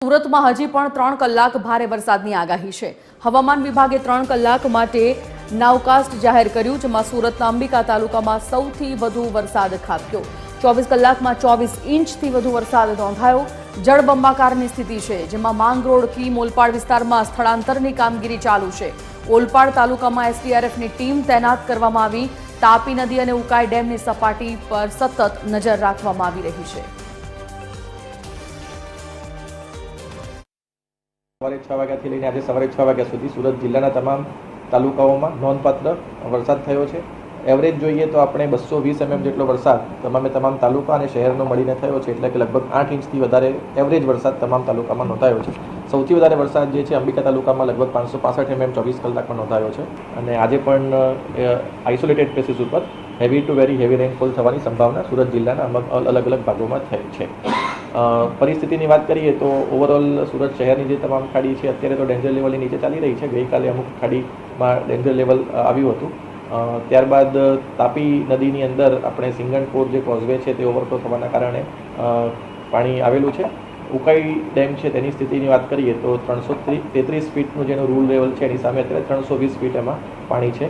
સુરતમાં હજી પણ 3 કલાક ભારે વરસાદની આગાહી છે। હવામાન વિભાગે 3 કલાક માટે નાવકાસ્ટ જાહેર કર્યું, જેમાં સુરતના અંબિકા તાલુકામાં સૌથી વધુ વરસાદ ખાબક્યો। 24 કલાકમાં 24 ઇંચથી વધુ વરસાદ નોંધાયો। જળબંબાકારની સ્થિતિ છે, જેમાં માંગરોળથી મોલપાડ વિસ્તારમાં સ્થળાંતરની કામગીરી ચાલુ છે। ઓલપાડ તાલુકામાં એસડીઆરએફની ટીમ તૈનાત કરવામાં આવી। તાપી નદી અને ઉકાઈ ડેમની સપાટી પર સતત નજર રાખવામાં આવી રહી છે। સવારે 6 વાગ્યાથી લઈને આજે સવારે 6 વાગ્યા સુધી સુરત જિલ્લાના તમામ તાલુકાઓમાં નોંધપાત્ર વરસાદ થયો છે। એવરેજ જોઈએ તો આપણે 220 mm જેટલો વરસાદ તમામ તાલુકા અને શહેરનો મળીને થયો છે, એટલે કે લગભગ 8 ઇંચથી વધારે એવરેજ વરસાદ તમામ તાલુકામાં નોંધાયો છે। સૌથી વધારે વરસાદ જે છે અંબિકા તાલુકામાં લગભગ 565 mm 24 કલાકમાં નોંધાયો છે, અને આજે પણ આઇસોલેટેડ પ્લેસીસ ઉપર heavy two very heavy rainfall થવાની સંભાવના સુરત જિલ્લાના અલગ અલગ ભાગોમાં થઈ છે। પરિસ્થિતિની વાત કરીએ તો ઓવરઓલ સુરત શહેરની જે તમામ ખાડી છે અત્યારે તો ડેન્જર લેવલની નીચે ચાલી રહી છે। ગઈકાલે અમુક ખાડીમાં ડેન્જર લેવલ આવ્યું હતું, ત્યારબાદ તાપી નદીની અંદર આપણે સિંગણપોર જે કોઝવે છે તે ઓવરફ્લો થવાના કારણે પાણી આવેલું છે। ઉકાઈ ડેમ છે તેની સ્થિતિની વાત કરીએ તો 333 ફીટનું જેનું રૂલ લેવલ છે એની સામે અત્યારે 320 ફીટ એમાં પાણી છે।